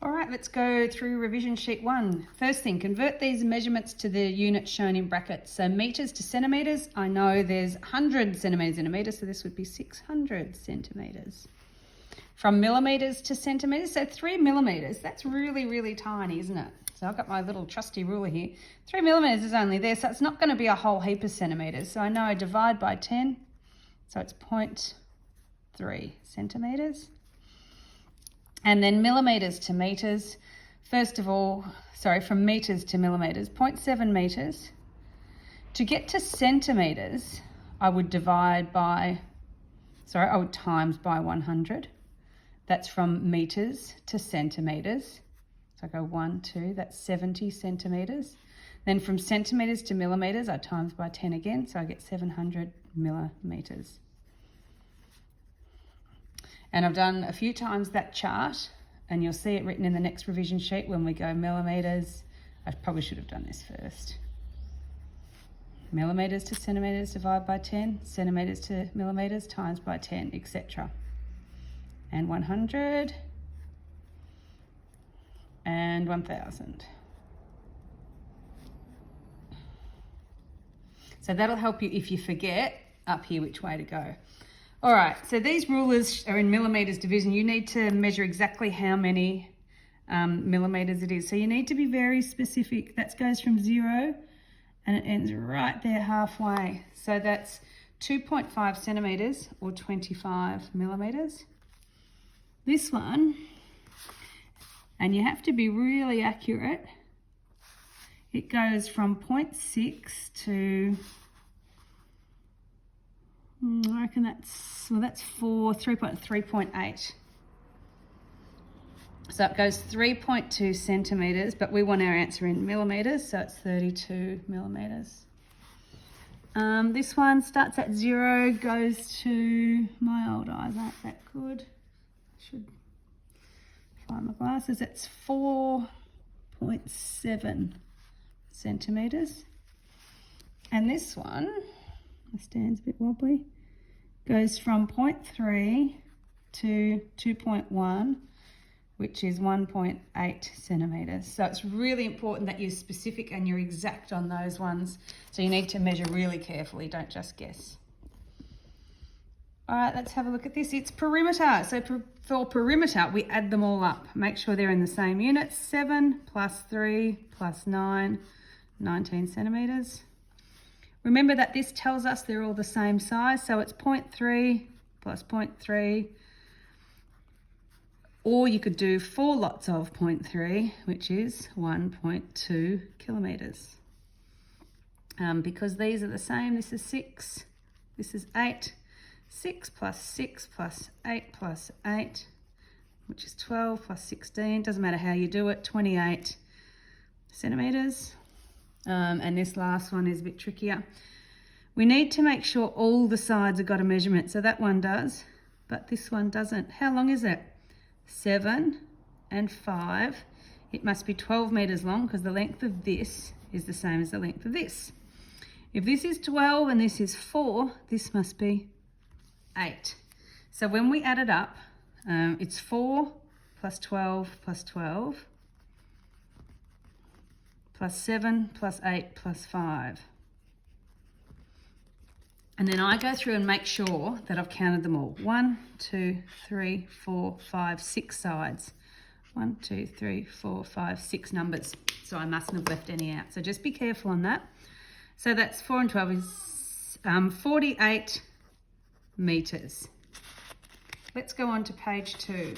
All right, let's go through revision sheet 1. First thing, convert these measurements to the units shown in brackets. So meters to centimeters. I know there's 100 centimeters in a meter, so this would be 600 centimeters. From millimeters to centimeters, so 3 millimeters. That's really, really tiny, isn't it? So I've got my little trusty ruler here. 3 millimeters is only there, so it's not going to be a whole heap of centimeters. So I know I divide by 10, so it's 0.3 centimeters. And then millimeters to meters. First of all, from meters to millimeters, 0.7 meters. To get to centimeters, I would times by 100. That's from meters to centimeters. So I go 1, 2, that's 70 centimeters. Then from centimeters to millimeters, I times by 10 again, so I get 700 millimeters. And I've done a few times that chart, and you'll see it written in the next revision sheet when we go millimeters. I probably should have done this first. Millimeters to centimeters, divide by 10, centimeters to millimeters, times by 10, etc. And 100 and 1000. So that'll help you if you forget up here which way to go. All right, so these rulers are in millimeters division. You need to measure exactly how many millimeters it is. So you need to be very specific. That goes from 0 and it ends right there halfway. So that's 2.5 centimeters or 25 millimeters. This one, and you have to be really accurate, it goes from 0.6 to, I reckon that's 3.8. So it goes 3.2 centimeters, but we want our answer in millimeters, so it's 32 millimeters. This one starts at 0, goes to, my old eyes aren't that good. Should find my glasses. It's 4.7 centimeters. And this one, the stand's a bit wobbly, goes from 0.3 to 2.1, which is 1.8 centimeters. So it's really important that you're specific and you're exact on those ones. So you need to measure really carefully, don't just guess. All right, let's have a look at this. It's perimeter. So for perimeter, we add them all up. Make sure they're in the same units. 7 plus 3 plus 9, 19 centimeters. Remember that this tells us they're all the same size. So it's 0.3 plus 0.3. Or you could do 4 lots of 0.3, which is 1.2 kilometers. Because these are the same, this is 6, this is 8. 6 plus 6 plus 8 plus 8, which is 12 plus 16, doesn't matter how you do it, 28 centimeters. And this last one is a bit trickier. We need to make sure all the sides have got a measurement. So that one does, but this one doesn't. How long is it? 7 and 5. It must be 12 meters long because the length of this is the same as the length of this. If this is 12 and this is 4, this must be 8. So when we add it up, it's 4 plus 12 plus 12 plus 7 plus 8 plus 5. And then I go through and make sure that I've counted them all. 1, 2, 3, 4, 5, 6 sides. 1, 2, 3, 4, 5, 6 numbers. So I mustn't have left any out. So just be careful on that. So that's 4 and 12 is 48 meters. Let's go on to page 2.